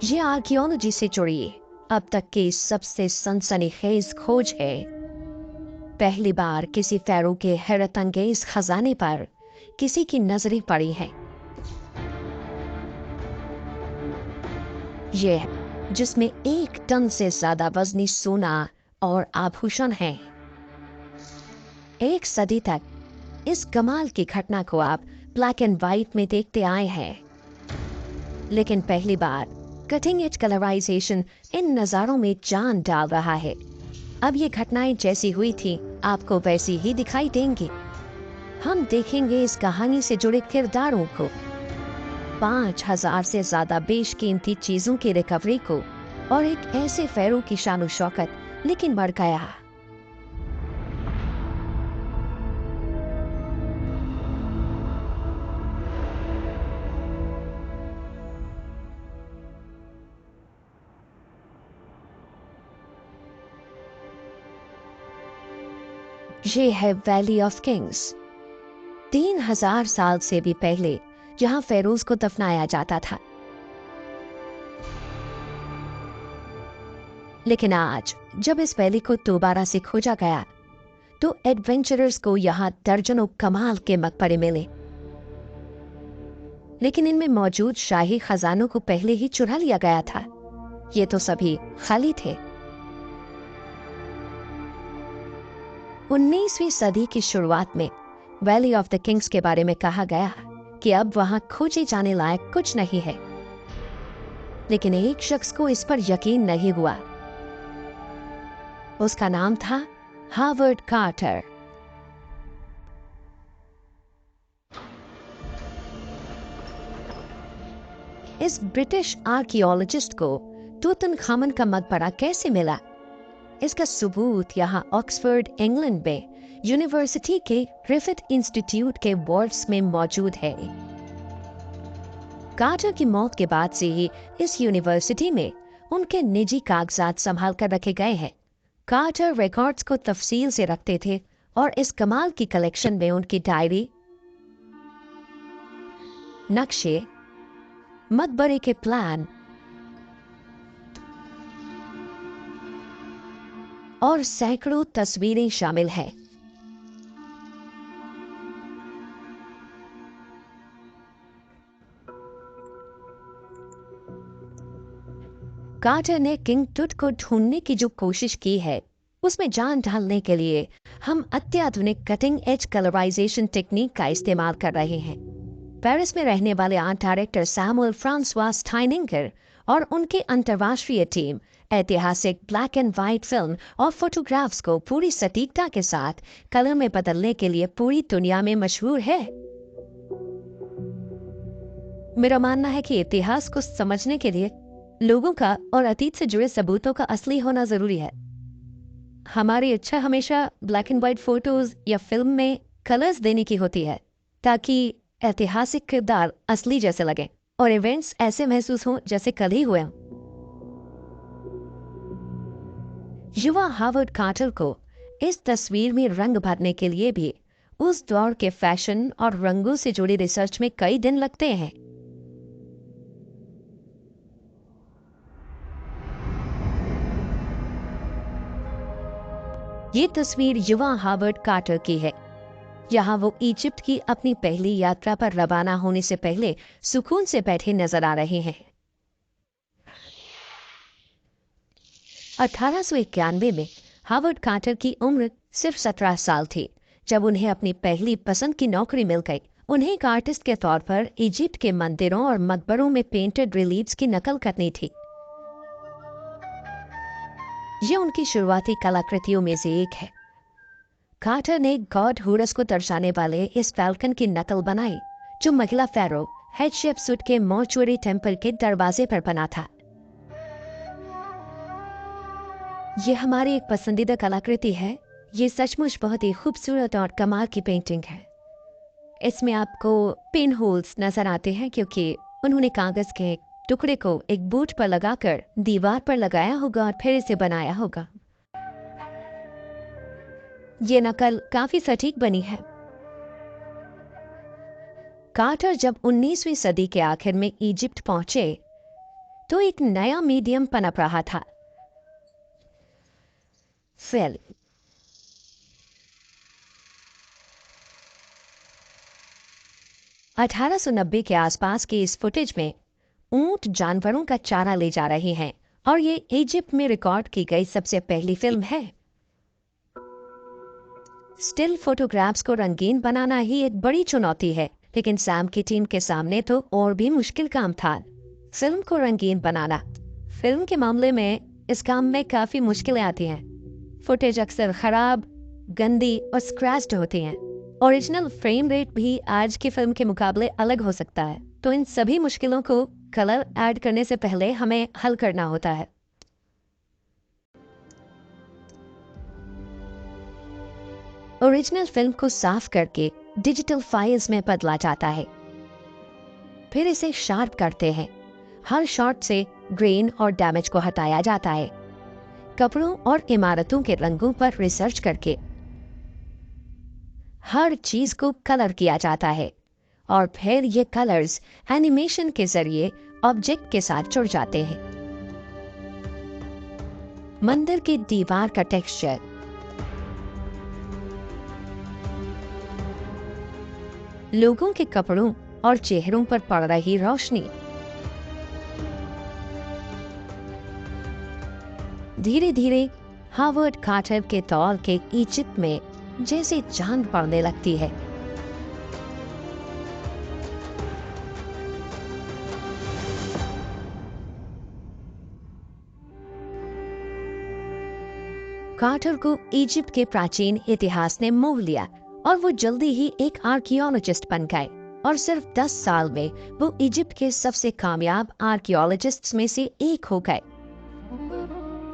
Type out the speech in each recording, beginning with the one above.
ये आर्कियोलॉजी से जुड़ी अब तक की सबसे सनसनीखेज खोज है। पहली बार किसी फेरो के हैरत अंगेज खजाने पर किसी की नजरें पड़ी है। ये जिसमें 1 टन से ज्यादा वजनी सोना और आभूषण है। 1 सदी तक इस कमाल की घटना को आप ब्लैक एंड व्हाइट में देखते आए हैं, लेकिन पहली बार कटिंग एज कलराइजेशन इन नजारों में जान डाल रहा है। अब ये घटनाएं जैसी हुई थी आपको वैसी ही दिखाई देंगी। हम देखेंगे इस कहानी से जुड़े किरदारों को, 5000 से ज्यादा बेशकीमती चीजों की रिकवरी को, और एक ऐसे फेरो की शान शौकत लेकिन बढ़ गया। ये है वैली ऑफ किंग्स। 3000 साल से भी पहले जहां फेरोज को दफनाया जाता था। लेकिन आज जब इस वैली को दोबारा से खोजा गया तो एडवेंचरर्स को यहाँ दर्जनों कमाल के मकबरे मिले, लेकिन इनमें मौजूद शाही खजानों को पहले ही चुरा लिया गया था। ये तो सभी खाली थे। 19वीं सदी की शुरुआत में वैली ऑफ द किंग्स के बारे में कहा गया कि अब वहां खोजे जाने लायक कुछ नहीं है, लेकिन एक शख्स को इस पर यकीन नहीं हुआ। उसका नाम था हावर्ड कार्टर। इस ब्रिटिश आर्कियोलॉजिस्ट को तूतनखामन का मकबरा कैसे मिला, इसका सबूत यहाँ ऑक्सफोर्ड इंग्लैंड में यूनिवर्सिटी के ग्रिफिथ इंस्टीट्यूट के वार्ड्स में मौजूद है। कार्टर की मौत के बाद से ही इस यूनिवर्सिटी में उनके निजी कागजात संभाल कर रखे गए हैं। कार्टर रिकॉर्ड्स को तफसील से रखते थे और इस कमाल की कलेक्शन में उनकी डायरी, नक्शे, मकबरे के प्लान और सैकड़ों तस्वीरें शामिल हैं। कार्टर ने किंग टुट को ढूंढने की जो कोशिश की है उसमें जान डालने के लिए हम अत्याधुनिक कटिंग एज कलराइजेशन टेक्निक का इस्तेमाल कर रहे हैं। पेरिस में रहने वाले आर्ट डायरेक्टर सैमुअल फ्रांसवा स्टाइनिंगर और उनकी अंतर्राष्ट्रीय टीम ऐतिहासिक ब्लैक एंड व्हाइट फिल्म और फोटोग्राफ्स को पूरी सटीकता के साथ कलर में बदलने के लिए पूरी दुनिया में मशहूर है। मेरा मानना है कि इतिहास को समझने के लिए लोगों का और अतीत से जुड़े सबूतों का असली होना जरूरी है। हमारी इच्छा हमेशा ब्लैक एंड व्हाइट फोटोज या फिल्म में कलर्स देने की होती है, ताकि ऐतिहासिक किरदार असली जैसे लगे और इवेंट्स ऐसे महसूस हों जैसे कल ही हुए। युवा हावर्ड कार्टर को इस तस्वीर में रंग भरने के लिए भी उस दौर के फैशन और रंगों से जुड़ी रिसर्च में कई दिन लगते हैं। ये तस्वीर युवा हावर्ड कार्टर की है। यहाँ वो इजिप्ट की अपनी पहली यात्रा पर रवाना होने से पहले सुकून से बैठे नजर आ रहे हैं। 1891 में हावर्ड कार्टर की उम्र सिर्फ 17 साल थी जब उन्हें अपनी पहली पसंद की नौकरी मिल गई। उन्हें एक आर्टिस्ट के तौर पर इजिप्ट के मंदिरों और मकबरों में पेंटेड रिलीफ्स की नकल करनी थी। ये उनकी शुरुआती कलाकृतियों में से एक है। कार्टर ने गॉड हॉरस को दर्शाने वाले इस फैल्कन की नकल बनाई जो महिला फेरो हेटशेप्सुट के मॉर्चुअरी टेम्पल के दरवाजे पर बना था। ये हमारी एक पसंदीदा कलाकृति है। ये सचमुच बहुत ही खूबसूरत और कमाल की पेंटिंग है। इसमें आपको पिन होल्स नजर आते हैं क्योंकि उन्होंने कागज के टुकड़े को एक बोर्ड पर लगाकर दीवार पर लगाया होगा और फिर इसे बनाया होगा। ये नकल काफी सटीक बनी है। कार्टर जब 19वीं सदी के आखिर में इजिप्ट पहुंचे तो एक नया मीडियम पनप रहा था, फिल्म। 1890 के आसपास के इस फुटेज में ऊंट जानवरों का चारा ले जा रहे हैं और ये इजिप्ट में रिकॉर्ड की गई सबसे पहली फिल्म है। स्टिल फोटोग्राफ्स को रंगीन बनाना ही एक बड़ी चुनौती है, लेकिन सैम की टीम के सामने तो और भी मुश्किल काम था, फिल्म को रंगीन बनाना। फिल्म के मामले में इस काम में काफी मुश्किलें आती हैं। फुटेज अक्सर खराब, गंदी और स्क्रैच्ड होती हैं। ओरिजिनल फ्रेम रेट भी आज की फिल्म के मुकाबले अलग हो सकता है, तो इन सभी मुश्किलों को कलर ऐड करने से पहले हमें हल करना होता है। ओरिजिनल फिल्म को साफ करके डिजिटल फाइल्स में बदला जाता है, फिर इसे शार्प करते हैं। हर शॉट से ग्रेन और डैमेज को हटाया जाता है। कपड़ों और इमारतों के रंगों पर रिसर्च करके हर चीज को कलर किया जाता है और फिर ये कलर्स एनिमेशन के जरिए ऑब्जेक्ट के साथ जुड़ जाते हैं। मंदिर की दीवार का टेक्सचर, लोगों के कपड़ों और चेहरों पर पड़ रही रोशनी, धीरे धीरे हावर्ड कार्टर के दौर के इजिप्ट में जैसे चांद पड़ने लगती है। कार्टर को इजिप्ट के प्राचीन इतिहास ने मोह लिया और वो जल्दी ही एक आर्कियोलॉजिस्ट बन गए और सिर्फ 10 साल में वो इजिप्ट के सबसे कामयाब आर्कियोलॉजिस्ट्स में से एक हो गए।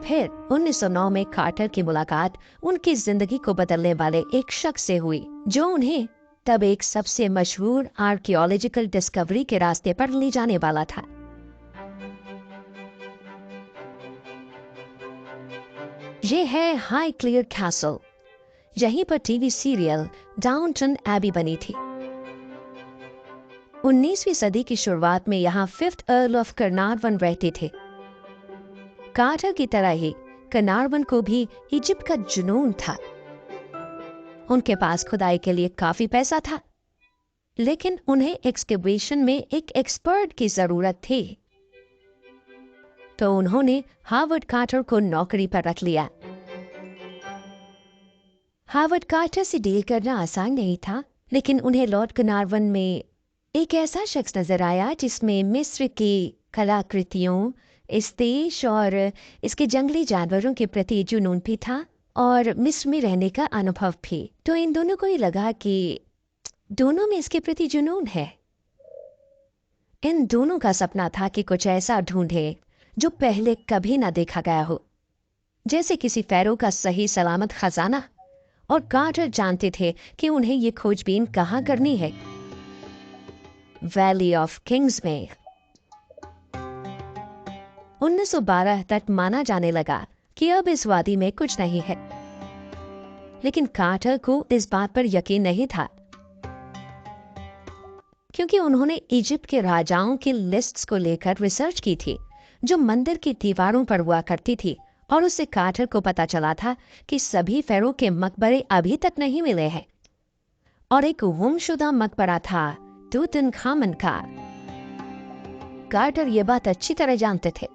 फिर 1909 में कार्टर की मुलाकात उनकी जिंदगी को बदलने वाले एक शख्स से हुई, जो उन्हें तब एक सबसे मशहूर आर्कियोलॉजिकल डिस्कवरी के रास्ते पर ले जाने वाला था। ये है हाईक्लेयर कैसल। यहीं पर टीवी सीरियल डाउनटन एबी बनी थी। 19वीं सदी की शुरुआत में यहाँ 5th अर्ल ऑफ कर्नारवन रहते थे। कार्टर की तरह ही कर्नारवन को भी इजिप्ट का जुनून था। उनके पास खुदाई के लिए काफी पैसा था, लेकिन उन्हें एक्सकेवेशन में एक एक्सपर्ट की जरूरत थी। तो उन्होंने हावर्ड कार्टर को नौकरी पर रख लिया। हावर्ड कार्टर से डील करना आसान नहीं था, लेकिन उन्हें लॉर्ड कर्नारवन में एक ऐसा शख्स नजर आया जिसमें मिस्र की कलाकृतियों, इस देश और इसके जंगली जानवरों के प्रति जुनून भी था और मिस्र में रहने का अनुभव भी। तो इन दोनों को ही लगा कि दोनों में इसके प्रति जुनून है। इन दोनों का सपना था कि कुछ ऐसा ढूंढे जो पहले कभी ना देखा गया हो, जैसे किसी फेरो का सही सलामत खजाना। और कार्टर जानते थे कि उन्हें ये खोजबीन कहाँ करनी है। वैली ऑफ किंग्स में 1912 तक माना जाने लगा कि अब इस वादी में कुछ नहीं है, लेकिन कार्टर को इस बात पर यकीन नहीं था, क्योंकि उन्होंने इजिप्ट के राजाओं की लिस्ट्स को लेकर रिसर्च की थी जो मंदिर की दीवारों पर हुआ करती थी, और उससे कार्टर को पता चला था कि सभी फेरो के मकबरे अभी तक नहीं मिले हैं और एक गुमशुदा मकबरा था तूतनखामन का। कार्टर ये बात अच्छी तरह जानते थे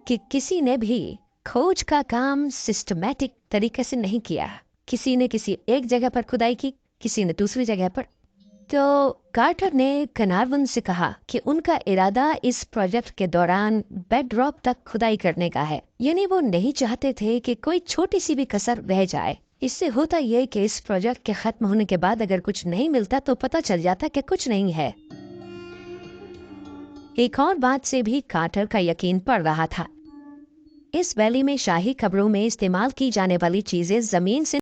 कि किसी ने भी खोज का काम सिस्टमैटिक तरीके से नहीं किया। किसी ने किसी एक जगह पर खुदाई की, किसी ने दूसरी जगह पर। तो कार्टर ने कर्नारवन से कहा कि उनका इरादा इस प्रोजेक्ट के दौरान बेडरॉक तक खुदाई करने का है, यानी वो नहीं चाहते थे कि कोई छोटी सी भी कसर रह जाए। इससे होता यह कि इस प्रोजेक्ट के खत्म होने के बाद अगर कुछ नहीं मिलता तो पता चल जाता कि कुछ नहीं है। एक और बात से भी कार्टर का यकीन पड़ रहा था। इस वैली में शाही कब्रों में इस्तेमाल की जाने वाली चीजें जमीन से